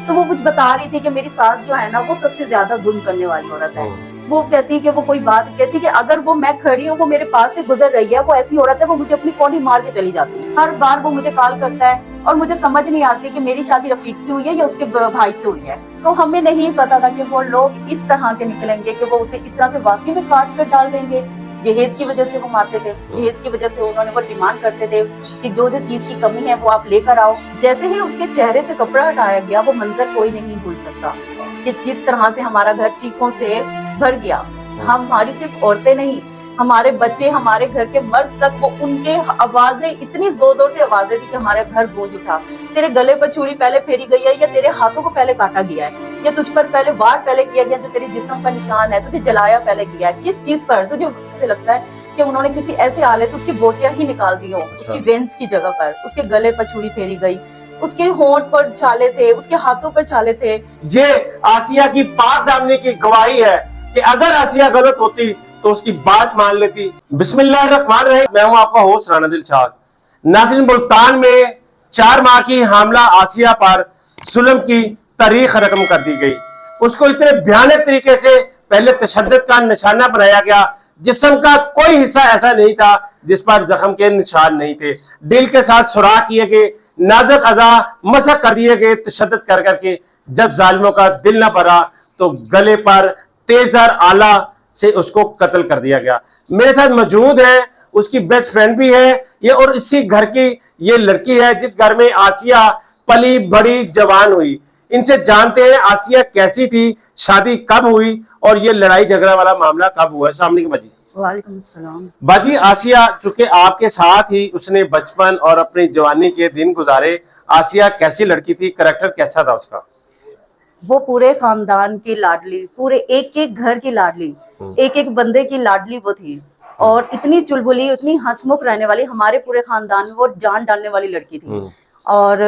तो वो कुछ बता रही थी कि मेरी सास जो है ना वो सबसे ज्यादा जुल्म करने वाली औरत है। वो कहती कि वो कोई बात कहती कि अगर वो मैं खड़ी हूँ, वो मेरे पास से गुजर रही है, वो ऐसी औरत है, वो मुझे अपनी कोनी मार के चली जाती है। हर बार वो मुझे कॉल करता है और मुझे समझ नहीं आती कि मेरी शादी रफीक से हुई है या उसके भाई से हुई है। तो हमें नहीं पता था कि वो लोग इस तरह के निकलेंगे कि वो उसे इस तरह से वाकई में काट कर डाल देंगे। जहेज की वजह से वो मारते थे, जहेज की वजह से उन्होंने वो डिमांड करते थे कि जो जो चीज की कमी है वो आप लेकर आओ। जैसे ही उसके चेहरे से कपड़ा हटाया गया, वो मंजर कोई नहीं भूल सकता कि जिस तरह से हमारा घर चीखों से भर गया। हमारी सिर्फ औरतें नहीं, हमारे बच्चे, हमारे घर के मर्द तक, वो उनके आवाजें इतनी जोर जोर से आवाजें थी कि हमारा घर गूंज उठा। तेरे गले पर छुरी पहले फेरी गई है, या तेरे हाथों को पहले काटा गया है, या तुझ पर पहले वार पहले किया गया, जो तेरे जिस्म का निशान है, तुझे जलाया पहले गया है। किस चीज पर? तुझे से लगता है कि उन्होंने किसी ऐसे आले से उसकी बोटियां ही निकाल दी हो, उसकी वेन्स की जगह पर। उसके गले पर छुरी फेरी गई, उसके होंठ पर छाले थे, उसके हाथों पर छाले थे। ये आसिया की पाक दामनी की गवाही है कि अगर आसिया गलत होती तो उसकी बात मान लेती। बिस्मिल्लाहिर्रहमानिर्रहीम। मैं हूं आपका होस्ट राना दिलशाद। नाज़रीन, मुल्तान में 4 माह की हामला आसिया पर जुल्म की तारीख रकम कर दी गई। उसको इतने भयानक तरीके से पहले तशद्दुद का निशाना बनाया गया, जिस्म का कोई हिस्सा ऐसा नहीं था जिस पर जख्म के निशान नहीं थे। दिल के साथ सुराख किए गए, नाजुक अज़ा मसक कर दिए गए तशद्दुद कर करके। जब जालिमों का दिल न भरा तो गले पर तेजधार आला से उसको कत्ल कर दिया गया। मेरे साथ मौजूद है, उसकी बेस्ट फ्रेंड भी है ये, और इसी घर की ये लड़की है जिस घर में आसिया पली बड़ी जवान हुई। इनसे जानते हैं आसिया कैसी थी, शादी कब हुई और ये लड़ाई झगड़ा वाला मामला कब हुआ। अस्सलाम वालेकुम बाजी। वालेकुम सलाम। बाजी, आसिया चूंकि आपके साथ ही उसने बचपन और अपनी जवानी के दिन गुजारे, आसिया कैसी लड़की थी, करैक्टर कैसा था उसका? वो पूरे खानदान की लाडली, पूरे एक एक घर की लाडली, एक एक बंदे की लाडली वो थी। और इतनी चुलबुली, इतनी हंसमुख रहने वाली, हमारे पूरे खानदान में वो जान डालने वाली लड़की थी। और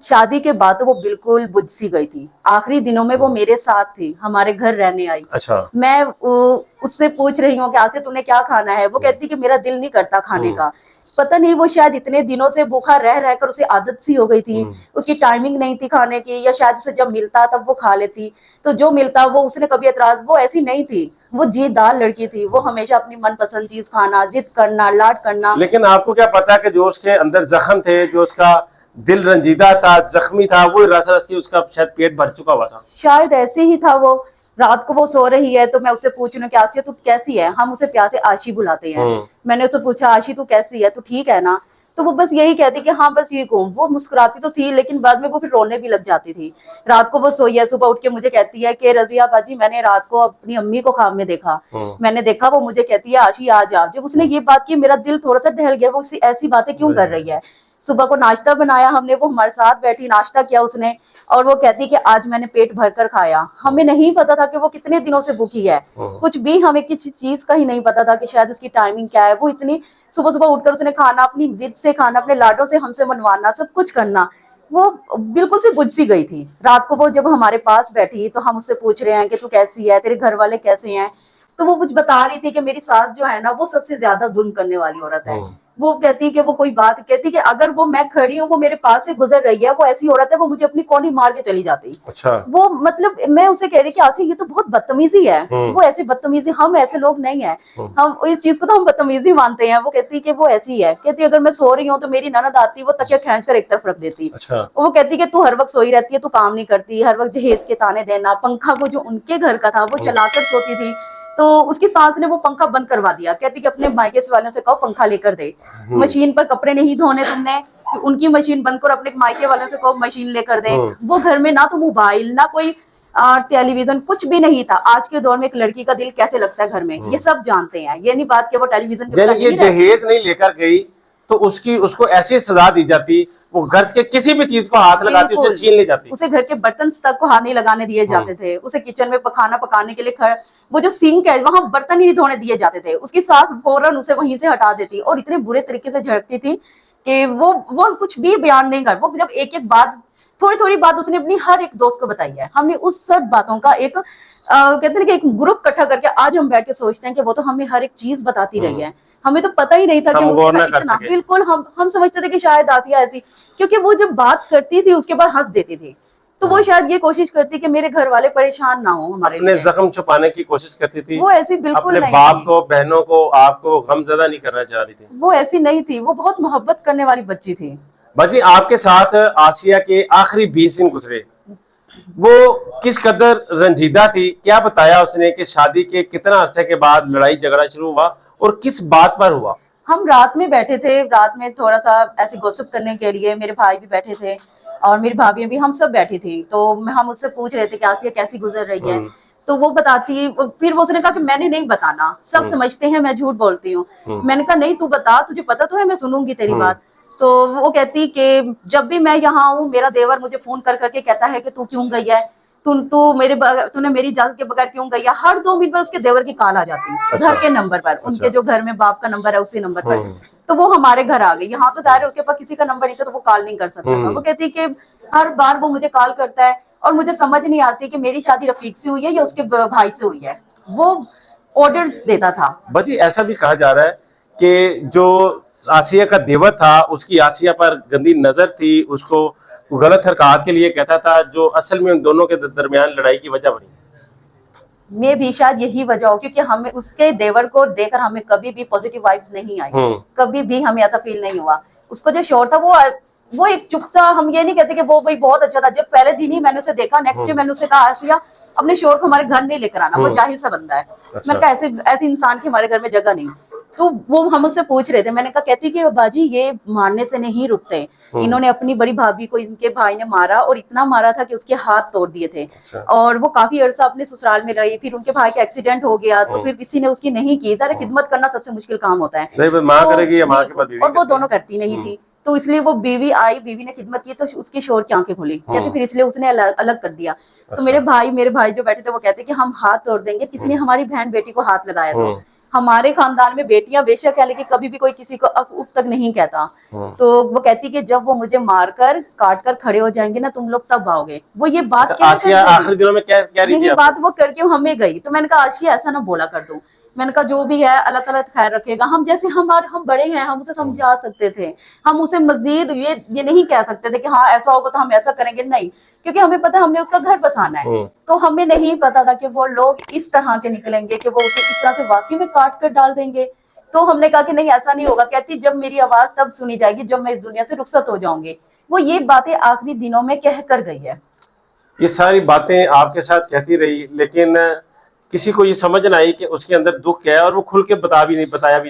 शादी के बाद तो वो बिल्कुल बुझ सी गई थी। आखिरी दिनों में वो मेरे साथ थी, हमारे घर रहने आई। अच्छा। मैं उससे पूछ रही हूँ कि आसिया तूने क्या खाना है? वो कहती कि मेरा दिल नहीं करता खाने का। पता नहीं, वो शायद इतने दिनों से भूखा रह रहकर उसे आदत सी हो गई थी, उसकी टाइमिंग नहीं थी खाने की, या शायद उसे जब मिलता तब वो खा लेती। तो जो मिलता वो उसने कभी एतराज, वो ऐसी नहीं थी, वो जीदार लड़की थी। वो हमेशा अपनी मनपसंद चीज खाना, जिद करना, लाड करना। लेकिन आपको क्या पता कि जो उसके अंदर जख्म थे, जो उसका दिल रंजीदा था, जख्मी था, वो रस रसी उसका शायद पेट भर चुका हुआ था। शायद ऐसे ही था वो। रात को वो सो रही है तो मैं उससे पूछ रही हूँ कि आसिया तू कैसी है? हम उसे प्यार से आशी बुलाते हैं। मैंने उससे पूछा आशी तू कैसी है, तू ठीक है ना? तो वो बस यही कहती कि हाँ बस ठीक हूँ। वो मुस्कुराती तो थी, लेकिन बाद में वो फिर रोने भी लग जाती थी। रात को वो सोई है, सुबह उठ के मुझे कहती है कि रजिया बाजी, मैंने रात को अपनी अम्मी को ख्वाब में देखा। मैंने देखा, वो मुझे कहती है आशी आ जा। जब उसने ये बात की मेरा दिल थोड़ा सा दहल गया, वो ऐसी बातें क्यों कर रही है। सुबह को नाश्ता बनाया हमने, वो हमारे साथ बैठी, नाश्ता किया उसने, और वो कहती कि आज मैंने पेट भरकर खाया। हमें नहीं पता था कि वो कितने दिनों से भूखी है, कुछ भी हमें किसी चीज का ही नहीं पता था कि शायद उसकी टाइमिंग क्या है। वो इतनी सुबह सुबह उठकर उसने खाना, अपनी जिद से खाना, अपने लाडों से हमसे मनवाना, सब कुछ करना। वो बिल्कुल से बुझ सी गई थी। रात को वो जब हमारे पास बैठी तो हम उससे पूछ रहे हैं कि तू कैसी है, तेरे घर वाले कैसे हैं? तो वो कुछ बता रही थी कि मेरी सास जो है ना वो सबसे ज्यादा जुल्म करने वाली औरत है। वो कहती कि वो कोई बात कहती कि अगर वो मैं खड़ी हूँ, वो मेरे पास से गुजर रही है, वो ऐसी औरत है, वो मुझे अपनी कोनी मार के चली जाती। अच्छा। वो मतलब मैं उसे कह रही कि आसिया ये तो बहुत बदतमीजी है। वो ऐसी बदतमीजी, हम ऐसे लोग नहीं है, हम इस चीज को तो हम बदतमीजी मानते हैं। वो कहती कि वो ऐसी है, कहती अगर मैं सो रही हूँ तो मेरी ननद आती, वो तकिया खींच कर एक तरफ रख देती। अच्छा। वो कहती कि तू हर वक्त सोई रहती है, तू काम नहीं करती, हर वक्त जहेज के ताने देना। पंखा वो जो उनके घर का था वो चलाकर सोती थी, तो उसकी सास ने वो पंखा बंद करवा दिया। कहती कि अपने मायके वालों से कहो पंखा लेकर दे। मशीन पर कपड़े नहीं धोने तुमने, उनकी मशीन बंद करो, अपने मायके वालों से कहो मशीन लेकर दे। वो घर में ना तो मोबाइल, ना कोई टेलीविजन, कुछ भी नहीं था। आज के दौर में एक लड़की का दिल कैसे लगता है घर में, ये सब जानते हैं। ये नहीं बात कि वो टेलीविजन ये जहेज नहीं लेकर गई तो उसको ऐसी सजा दी जाती, वो घर के किसी भी चीज को हाथ लगाती, उसे छीन ले जाती। उसे घर के बर्तन तक को हाथ नहीं लगाने दिए जाते थे। उसे किचन में खाना पकाने के लिए वो जो सिंक है वहां बर्तन ही नहीं धोने दिए जाते थे। उसकी सास फौरन उसे वहीं से हटा देती और इतने बुरे तरीके से झड़कती थी कि वो कुछ भी बयान नहीं कर। वो जब एक एक बात, थोड़ी थोड़ी बात उसने अपनी हर एक दोस्त को बताई है। हमने उस सब बातों का एक कहते हैं कि एक ग्रुप इकट्ठा करके आज हम बैठ के सोचते हैं कि वो तो हमें हर एक चीज बताती रही है। हमें तो पता ही नहीं था कि उसके साथ इतना, बिल्कुल हम समझते थे कि शायद आसिया ऐसी, क्योंकि वो जब बात करती थी उसके बाद हंस देती थी। तो वो शायद ये कोशिश करती कि मेरे घर वाले परेशान ना हो हमारे अपने लिए। जख्म छुपाने की कोशिश करती थी, वो ऐसी बिल्कुल अपने नहीं बाप थी। को, बहनों को, आपको गमजदा नहीं करना चाह रही थी। वो ऐसी नहीं थी, वो बहुत मोहब्बत करने वाली बच्ची थी। बाजी, आपके साथ आसिया के आखिरी 20 दिन गुजरे, वो किस कदर रंजीदा थी? क्या बताया उसने कि शादी के कितना अरसे के बाद लड़ाई झगड़ा शुरू हुआ और किस बात पर हुआ? हम रात में बैठे थे, रात में थोड़ा सा ऐसे गॉसिप करने के लिए, मेरे भाई भी बैठे थे और मेरी भाभी भी, हम सब बैठी थी। तो हम उससे पूछ रहे थे कि आसिया कैसी गुजर रही है। तो वो बताती, फिर वो उसने कहा कि मैंने नहीं बताना, सब समझते हैं मैं झूठ बोलती हूँ। मैंने कहा नहीं, तू बता, तुझे पता तो है, मैं सुनूंगी तेरी बात। तो वो कहती कि जब भी मैं यहाँ आऊँ, मेरा देवर मुझे फोन कर करके कहता है कि तू क्यों गई है, तूने मेरी इजाजत के बगैर क्यों गई है। हर 2 मिनट पर उसके देवर की कॉल आ जाती है। अच्छा। घर के नंबर पर, अच्छा। उनके जो घर में बाप का नंबर है उसी नंबर पर। तो वो हमारे घर आ गई। यहाँ तो जाहिर है उसके पास किसी का नंबर नहीं था, तो वो कॉल नहीं कर सकता था। वो कहती कि हर बार वो मुझे कॉल करता है और मुझे समझ नहीं आती कि मेरी शादी रफीक से हुई है या उसके भाई से हुई है। वो ऑर्डर्स देता था। बाजी, ऐसा भी कहा जा रहा है कि जो आसिया का देवर था, उसकी आसिया पर गंदी नजर थी, उसको गलत हरकत के लिए कहता था, जो असल में उन दोनों के दरमियान लड़ाई की वजह बनी। में भी शायद यही वजह हो, क्योंकि हमें उसके देवर को देखकर हमें कभी भी पॉजिटिव वाइब्स नहीं आई। कभी भी हमें ऐसा फील नहीं हुआ। उसको जो शोर था वो एक चुपचा, हम ये नहीं कहते कि वो भाई बहुत अच्छा था। जब पहले दिन ही मैंने उसे देखा, नेक्स्ट डे मैंने उसे कहा आसिया अपने शोर को हमारे घर नहीं लेकर आना, वो जाहिर सा बंदा है। अच्छा। मैंने कहा ऐसे इंसान की हमारे घर में जगह नहीं। तो वो हम उससे पूछ रहे थे, मैंने कहा, कहती कि बाजी ये मारने से नहीं रुकते, इन्होंने अपनी बड़ी भाभी को इनके भाई ने मारा और इतना मारा था कि उसके हाथ तोड़ दिए थे। अच्छा। और वो काफी अरसा अपने ससुराल में रही, फिर उनके भाई का एक्सीडेंट हो गया, तो फिर किसी ने उसकी नहीं की। ज़रा खिदमत करना सबसे मुश्किल काम होता है। नहीं, माँ करेगी या माँ के बाद बीवी और वो करती है। दोनों करती नहीं थी। तो इसलिए वो बीवी आई, बीवी ने खिदमत की तो उसकी शोर की आंखें खुली। कहते फिर इसलिए उसने अलग कर दिया। तो मेरे भाई जो बैठे थे वो कहते कि हम हाथ तोड़ देंगे, किसी ने हमारी बहन बेटी को हाथ लगाया तो। हमारे खानदान में बेटियां बेशक है, लेकिन कभी भी कोई किसी को उफ तक नहीं कहता। तो वो कहती कि जब वो मुझे मारकर काट कर खड़े हो जाएंगे ना, तुम लोग तब आओगे। वो ये बात अच्छा, आसिया आखिरी दिनों में क्या क्या रही थी यही आपको? बात वो करके हमें गई। तो मैंने कहा आशिया ऐसा ना बोला कर दूं। मैंने कहा जो भी है अल्लाह ताला खैर रखेगा। हम जैसे हम बड़े हैं, हम उसे समझा सकते थे, हम उसे मजीद ये नहीं कह सकते थे कि हाँ ऐसा होगा तो हम ऐसा करेंगे, नहीं। क्योंकि हमें पता हमने उसका घर बसाना है। तो हमें नहीं पता था कि वो लोग इस तरह के निकलेंगे कि वो उसे इस तरह से वाकई में काट कर डाल देंगे। तो हमने कहा कि नहीं ऐसा नहीं होगा। कहती जब मेरी आवाज तब सुनी जाएगी जब मैं इस दुनिया से रुखसत हो जाऊंगी। वो ये बातें आखिरी दिनों में कह कर गई है। ये सारी बातें आपके साथ कहती रही, लेकिन किसी को ये समझ ना आई कि उसके अंदर दुख क्या है, और वो खुल के बताया भी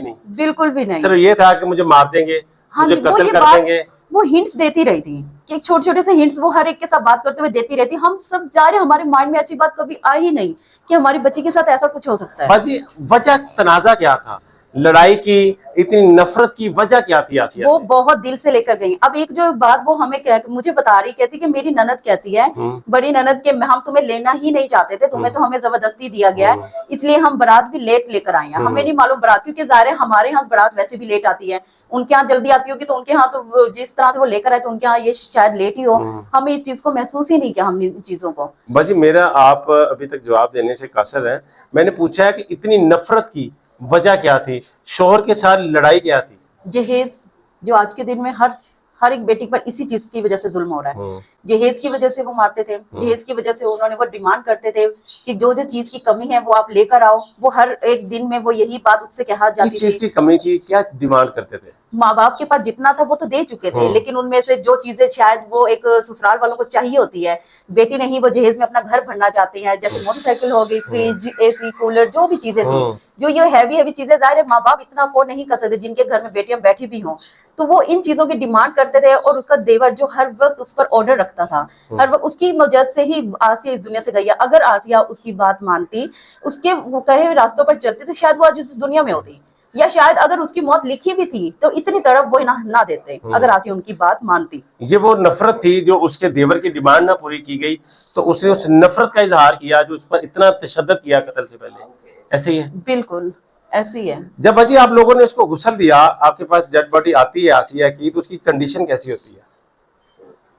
नहीं। बिल्कुल भी नहीं। सिर्फ ये था कि मुझे मार देंगे, मुझे कत्ल कर देंगे। वो हिंट्स देती रही थी कि छोटे छोटे से हिंट्स वो हर एक के साथ बात करते हुए देती रहती। हम सब जा रहे, हमारे माइंड में ऐसी बात कभी आई ही नहीं कि हमारी बच्ची के साथ ऐसा कुछ हो सकता है। बाजी, वजह तनाजा क्या था लड़ाई की? इतनी नफरत की वजह क्या थी आसिया वो से? बहुत दिल से लेकर गई। अब एक जो बात वो मुझे बता रही, कहती कि मेरी ननद कहती है, बड़ी ननद के हम तुम्हें लेना ही नहीं चाहते थे, तुम्हें तो हमें जबरदस्ती दिया गया है, इसलिए हम बारात भी लेट लेकर आए हैं। हमें नहीं मालूम बारात, क्योंकि ज़ाहिर है हमारे यहाँ बारात वैसे भी लेट आती है, उनके यहाँ जल्दी आती होगी। तो उनके यहाँ तो जिस तरह से वो लेकर आए तो उनके यहाँ ये शायद लेट ही हो। हमें इस चीज को महसूस ही नहीं किया, हमने इन चीजों को। बाजी, मेरा आप अभी तक जवाब देने से कासर है। मैंने पूछा है कि इतनी नफरत की वजह क्या थी, शोहर के साथ लड़ाई क्या थी? जहेज, जो आज के दिन में हर एक बेटी पर इसी चीज की वजह से जुल्म हो रहा है। जहेज की वजह से वो मारते थे, जहेज की वजह से उन्होंने वो डिमांड करते थे कि जो जो चीज की कमी है वो आप लेकर आओ। वो हर एक दिन में वो यही बात उससे कहा जाती थी। किस चीज की कमी थी, क्या डिमांड करते थे? माँ बाप के पास जितना था वो तो दे चुके थे, लेकिन उनमें से जो चीजें शायद वो एक ससुराल वालों को चाहिए होती है, बेटी नहीं, वो जहेज में अपना घर भरना चाहते हैं। जैसे मोटरसाइकिल हो गई, फ्रिज, एसी, कूलर, जो भी चीजें थी, जो ये हैवी चीजें, जाहिर है माँ बाप इतना अफोर्ड नहीं कर सकते जिनके घर में बेटियां बैठी भी हों। तो वो इन चीजों की डिमांड करते थे और उसका देवर जो हर वक्त उस पर ऑर्डर रखता था, हर वक्त उसकी वजह से ही आसिया इस दुनिया से गई है। अगर आसिया उसकी बात मानती, उसके वो कहे हुए रास्तों पर चलती, तो शायद वो आज इस दुनिया में होती, या शायद अगर उसकी मौत लिखी भी थी तो इतनी तड़प वो ना देते अगर आसिया उनकी बात मानती। ये वो नफरत थी जो उसके देवर की डिमांड ना पूरी की गई, तो उसने उस नफरत का इजहार किया जो उस पर इतना तशद्दुद किया कत्ल से पहले। ऐसे ही है? बिल्कुल ऐसी है। जब अजी आप लोगों ने उसको गुस्ल दिया, आपके पास डेड बॉडी आती है आसिया की, तो उसकी कंडीशन कैसी होती है?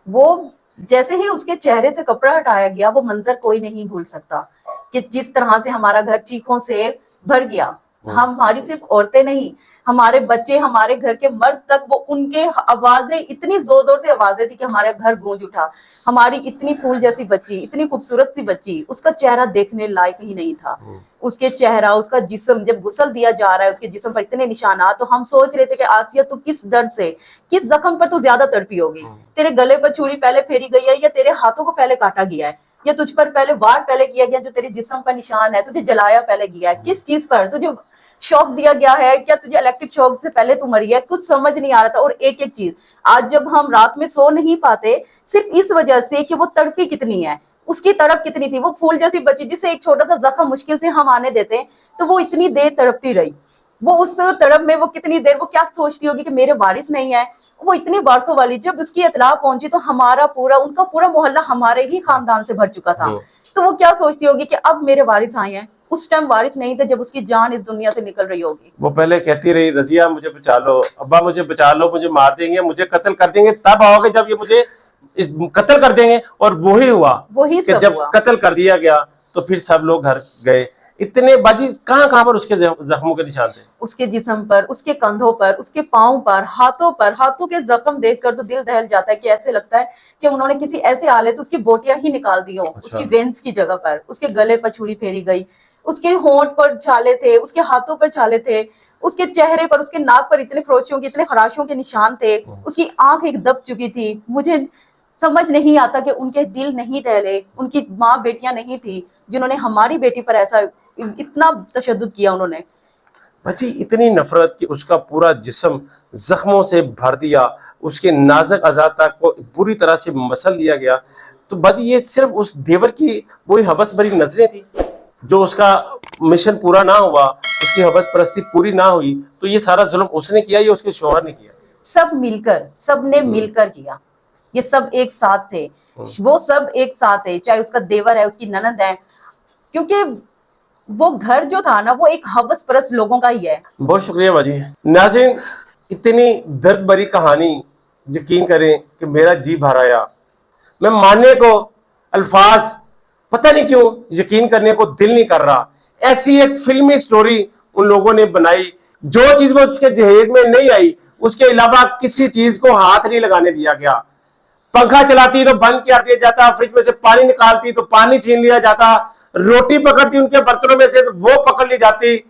वो जैसे ही उसके चेहरे से कपड़ा हटाया गया, वो मंजर कोई नहीं भूल सकता कि जिस तरह से हमारा घर चीखों से भर गया। हमारी सिर्फ औरतें नहीं, हमारे बच्चे, हमारे घर के मर्द तक, वो उनके आवाजें, इतनी जोर जोर से आवाजें थी कि हमारा घर गूंज उठा। हमारी इतनी फूल जैसी बच्ची, इतनी खूबसूरत सी बच्ची, उसका चेहरा देखने लायक ही नहीं था। उसके चेहरा, उसका जिस्म, जब गुसल दिया जा रहा है उसके जिस्म पर इतने निशानात, तो हम सोच रहे थे कि आसिया तू किस दर्द से, किस जख्म पर तू ज्यादा तड़पी होगी। तेरे गले पर छुरी पहले फेरी गई है, या तेरे हाथों को पहले काटा गया है, या तुझ पर पहले वार पहले किया गया जो तेरे जिस्म का निशान है, तुझे जलाया पहले गया है, किस चीज पर तुझे शॉक दिया गया है, क्या तुझे इलेक्ट्रिक शॉक से पहले तू मरी है, कुछ समझ नहीं आ रहा था। और एक एक चीज, आज जब हम रात में सो नहीं पाते, सिर्फ इस वजह से कि वो तड़पी कितनी है, उसकी तड़प कितनी थी। वो फूल जैसी बच्ची जिसे एक छोटा सा जख्म मुश्किल से हम आने देते, तो वो इतनी देर तड़पती रही। वो उस तड़प में वो कितनी देर, वो क्या सोचती होगी कि मेरे वारिस नहीं है। वो इतनी बारसों वाली, जब उसकी इतला पहुंची तो हमारा पूरा, उनका पूरा मोहल्ला हमारे ही खानदान से भर चुका था। तो वो क्या सोचती होगी कि अब मेरे वारिस आए हैं। उस टाइम वारिस नहीं थे जब उसकी जान इस दुनिया से निकल रही होगी। वो पहले कहती रही, रजिया मुझे बचा लो, अब्बा मुझे बचा लो, मुझे मार देंगे, मुझे कत्ल कर देंगे, तब आओगे जब ये मुझे कत्ल कर देंगे। और वही हुआ, वही कि सब जब हुआ। कत्ल कर दिया गया तो फिर सब लोग घर गए। इतने बाजी कहाँ पर उसके जख्मों के निशान थे, उसके जिस्म पर, उसके कंधों पर, उसके पाँव पर, हाथों पर। हाथों के जख्म देखकर तो दिल दहल जाता है कि ऐसे लगता है कि उन्होंने किसी ऐसे आले से उसकी बोटियां ही निकाल दी हो। उसकी वेन्स की जगह पर उसके गले पर छुरी फेरी गई, उसके होंठ पर छाले थे, उसके हाथों पर छाले थे, उसके चेहरे पर, उसके नाक पर इतने खरोचों के, इतने खराशों के निशान थे, उसकी आंख एक दब चुकी थी। मुझे समझ नहीं आता कि उनके दिल नहीं दहले, उनकी माँ बेटियां नहीं थी जिन्होंने हमारी बेटी पर ऐसा इतना तशद्दुद किया उन्होंने। बची इतनी नफरत कि उसका पूरा जिस्म जख्मों से भर दिया, उसके नाजुक अज़ा तक को बुरी तरह से मसल लिया गया। तो बाजी ये सिर्फ उस देवर की वही हवस भरी नजरें थी, जो उसका मिशन पूरा ना हुआ, उसकी हवस परस्ती पूरी ना हुई, तो ये सारा जुल्म उसने किया, ये उसके शौहर ने किया। सब मिलकर, सब ने मिलकर किया। ये सब एक साथ थे, वो सब एक साथ है, चाहे उसका देवर है, उसकी ननद है, क्योंकि वो घर जो था ना, वो एक हवस परस्त लोगों का ही है। बहुत शुक्रिया बाजी। नाज़रीन, इतनी दर्द भरी कहानी, यकीन करें कि मेरा जी भर आया। मैं मानने को अल्फाज पता नहीं क्यों यकीन करने को दिल नहीं कर रहा। ऐसी एक फिल्मी स्टोरी उन लोगों ने बनाई, जो चीज वो उसके जहेज में नहीं आई, उसके अलावा किसी चीज को हाथ नहीं लगाने दिया गया। पंखा चलाती तो बंद कर दिया जाता, फ्रिज में से पानी निकालती तो पानी छीन लिया जाता, रोटी पकड़ती उनके बर्तनों में से तो वो पकड़ ली जाती,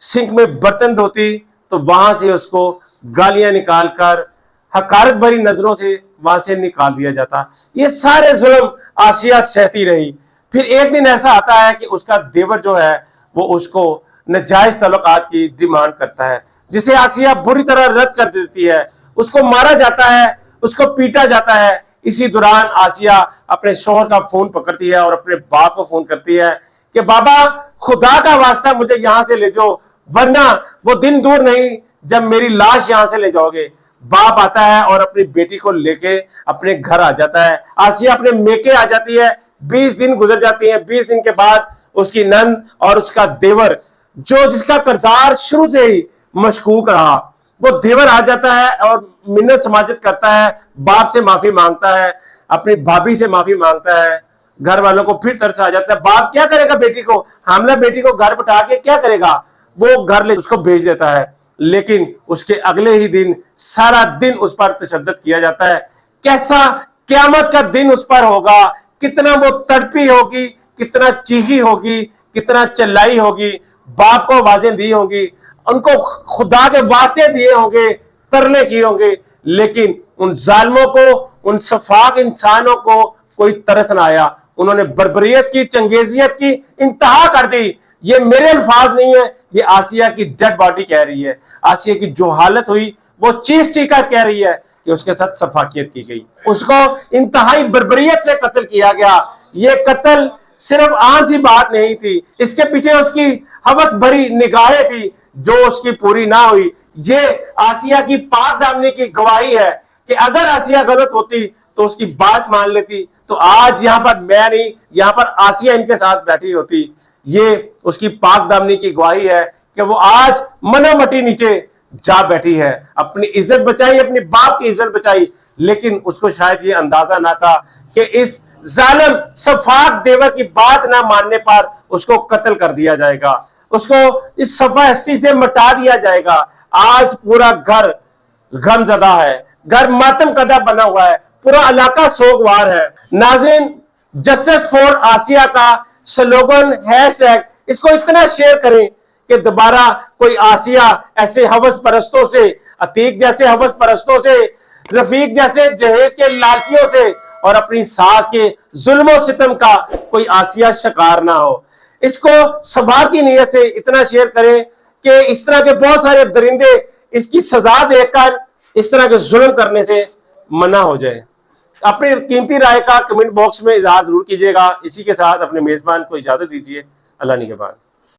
सिंक में बर्तन धोती तो वहां से उसको गालियां निकालकर हकारत भरी नजरों से वहां से निकाल दिया जाता। ये सारे जुल्म आसिया सहती रही। फिर एक दिन ऐसा आता है कि उसका देवर जो है वो उसको नाजायज तल्लुकात की डिमांड करता है, जिसे आसिया बुरी तरह रद्द कर देती है। उसको मारा जाता है, उसको पीटा जाता है। इसी दौरान आसिया अपने शोहर का फोन पकड़ती है और अपने बाप को फोन करती है कि बाबा खुदा का वास्ता मुझे यहां से ले जाओ, वरना वो दिन दूर नहीं जब मेरी लाश यहां से ले जाओगे। बाप आता है और अपनी बेटी को लेके अपने घर आ जाता है। आसिया अपने मेके आ जाती है। 20 दिन गुजर जाती हैं। 20 दिन के बाद उसकी नंद और उसका देवर, जो जिसका किरदार शुरू से ही मशकूक रहा, वो देवर आ जाता है और मिन्नत समाजत करता है, बाप से माफी मांगता है, अपनी भाभी से माफी मांगता है। घर वालों को फिर तरस आ जाता है। बाप क्या करेगा बेटी को, हामला बेटी को घर बिठा के क्या करेगा, वो घर ले उसको भेज देता है। लेकिन उसके अगले ही दिन सारा दिन उस पर तशद्दुद किया जाता है। कैसा क़यामत का दिन उस पर होगा, कितना वो तड़पी होगी, कितना चीखी होगी, कितना चिल्लाई होगी, बाप को आवाजें दी होंगी, उनको खुदा के वास्ते दिए होंगे, तरले किए होंगे, लेकिन उन जालिमों को, उन सफाक इंसानों को कोई तरस ना आया। उन्होंने बर्बरियत की, चंगेजियत की इंतहा कर दी। ये मेरे अल्फाज नहीं है, ये आसिया की डेड बॉडी कह रही है। आसिया की जो हालत हुई वो चीख चीख कर कह रही है कि उसके साथ सफाकियत की गई, उसको इंतहाई बर्बरियत से कत्ल किया गया। ये कत्ल सिर्फ आम सी बात नहीं थी, इसके पीछे उसकी हवस भरी निगाहें थी जो उसकी पूरी ना हुई। ये आसिया की पाक दामनी की गवाही है कि अगर आसिया गलत होती तो उसकी बात मान लेती, तो आज यहां पर मैं नहीं, यहां पर आसिया इनके साथ बैठी होती। ये उसकी पाक दामनी की गवाही है कि वो आज मनोमटी नीचे जा बैठी है, अपनी इज्जत बचाई, अपने बाप की इज्जत बचाई। लेकिन उसको शायद ये अंदाजा ना था कि इस जालिम सफाक देवर की बात ना मानने पर उसको कत्ल कर दिया जाएगा। उसको इस सफा हस्ती से मिटा दिया जाएगा। आज पूरा घर गमजदा है, घर मातम कदा बना हुआ है, पूरा इलाका सोगवार है। नाज़रीन, जस्टिस फॉर आसिया का स्लोगन हैशटैग इसको इतना शेयर करें कि दोबारा कोई आसिया ऐसे हवस परस्तों से, अतीक जैसे हवस परस्तों से, रफीक जैसे जहेज के लालचियों से और अपनी सास के जुल्मों सितम का कोई आसिया शिकार ना हो। इसको सवार की नीयत से इतना शेयर करें कि इस तरह के बहुत सारे दरिंदे इसकी सजा देकर इस तरह के जुल्म करने से मना हो जाए। अपनी कीमती राय का कमेंट बॉक्स में इजहार जरूर कीजिएगा। इसी के साथ अपने मेजबान को इजाजत दीजिए। अल्लाह निगहबान।